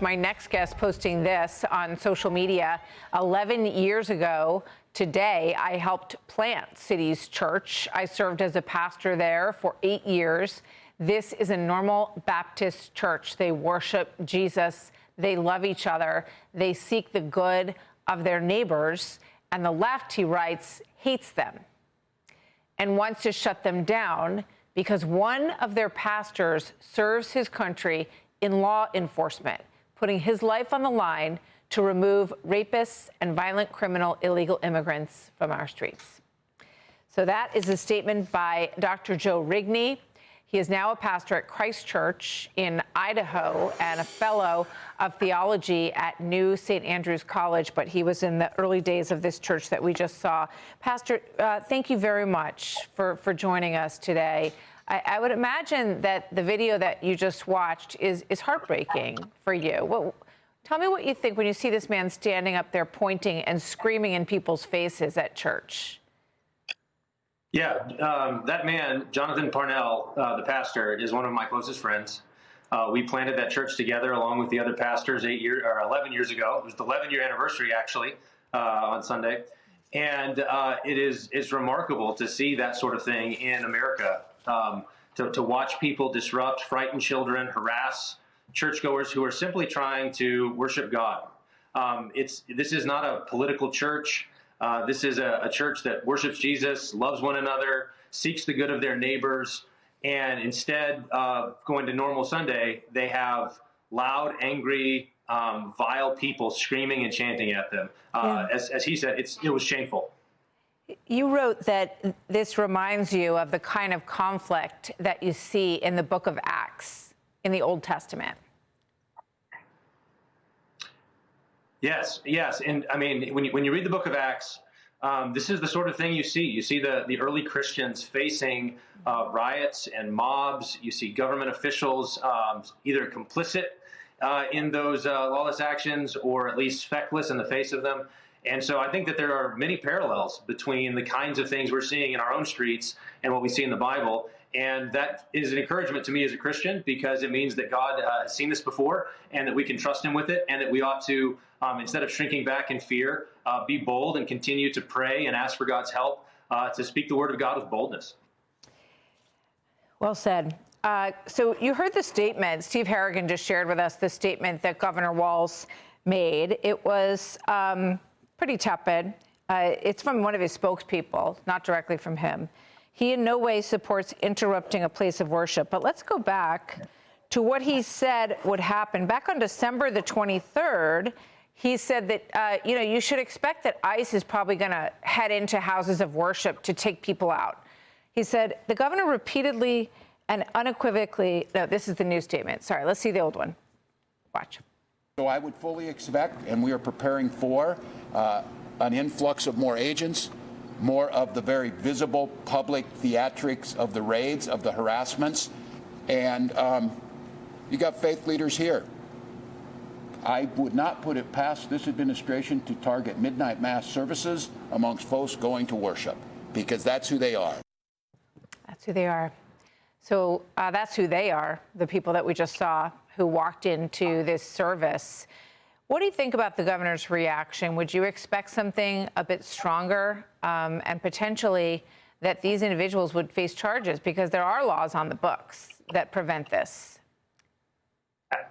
My next guest posting this on social media. 11 years ago today, I helped plant Cities Church. I served as a pastor there for 8 years. This is a normal Baptist church. They worship Jesus. They love each other. They seek the good of their neighbors. And the left, he writes, hates them and wants to shut them down because one of their pastors serves his country in law enforcement, putting his life on the line to remove rapists and violent criminal illegal immigrants from our streets. So that is a statement by Dr. Joe Rigney. He is now a pastor at Christ Church in Idaho and a fellow of theology at New St. Andrews College, but he was in the early days of this church that we just saw. Pastor, thank you very much for joining us today. I would imagine that the video that you just watched is heartbreaking for you. Well, tell me what you think when you see this man standing up there pointing and screaming in people's faces at church. Yeah, that man, Jonathan Parnell, the pastor, is one of my closest friends. We planted that church together along with the other pastors 11 years ago. It was the 11-year anniversary, actually, on Sunday. And it's remarkable to see that sort of thing in America. To watch people disrupt, frighten children, harass churchgoers who are simply trying to worship God. This is not a political church. This is a church that worships Jesus, loves one another, seeks the good of their neighbors, and instead of going to normal Sunday, they have loud, angry, vile people screaming and chanting at them. As he said, it was shameful. You wrote that this reminds you of the kind of conflict that you see in the book of Acts in the Old Testament. Yes. And I mean, when you read the book of Acts, this is the sort of thing you see. You see the early Christians facing riots and mobs. You see government officials either complicit in those lawless actions or at least feckless in the face of them. And so I think that there are many parallels between the kinds of things we're seeing in our own streets and what we see in the Bible. And that is an encouragement to me as a Christian because it means that God has seen this before and that we can trust him with it and that we ought to, instead of shrinking back in fear, be bold and continue to pray and ask for God's help to speak the word of God with boldness. Well said. So you heard the statement. Steve Harrigan just shared with us the statement that Governor Walz made. It was pretty tepid. It's from one of his spokespeople, not directly from him. He in no way supports interrupting a place of worship. But let's go back to what he said would happen. Back on December the 23rd, he said that, you should expect that ICE is probably going to head into houses of worship to take people out. He said, the governor repeatedly and unequivocally, no, this is the new statement. Sorry, let's see the old one. Watch. So I would fully expect, and we are preparing for, an influx of more agents, more of the very visible public theatrics of the raids, of the harassments. And you got faith leaders here. I would not put it past this administration to target midnight mass services amongst folks going to worship, because that's who they are. That's who they are. So that's who they are, the people that we just saw who walked into this service. What do you think about the governor's reaction? Would you expect something a bit stronger and potentially that these individuals would face charges because there are laws on the books that prevent this?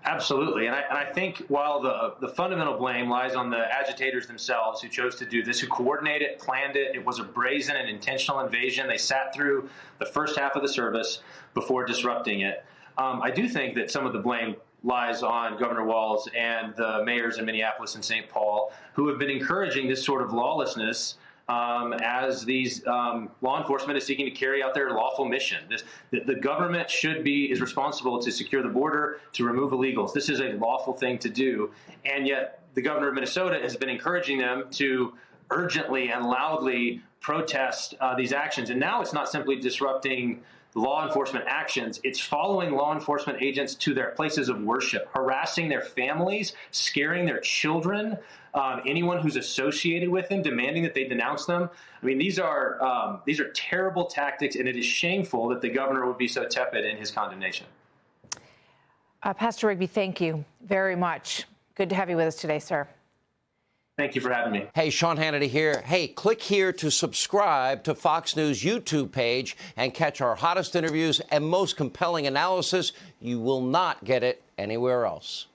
Absolutely. And I think while the fundamental blame lies on the agitators themselves who chose to do this, who coordinated it, planned it, it was a brazen and intentional invasion. They sat through the first half of the service before disrupting it. I do think that some of the blame lies on Governor Walz and the mayors in Minneapolis and St. Paul, who have been encouraging this sort of lawlessness as these law enforcement is seeking to carry out their lawful mission. The government is responsible to secure the border, to remove illegals. This is a lawful thing to do. And yet the governor of Minnesota has been encouraging them to urgently and loudly protest these actions. And now it's not simply disrupting law enforcement actions, it's following law enforcement agents to their places of worship, harassing their families, scaring their children, anyone who's associated with them, demanding that they denounce them. I mean, these are terrible tactics, and it is shameful that the governor would be so tepid in his condemnation. Pastor Rigby, thank you very much. Good to have you with us today, sir. Thank you for having me. Hey, Sean Hannity here. Hey, click here to subscribe to Fox News YouTube page and catch our hottest interviews and most compelling analysis. You will not get it anywhere else.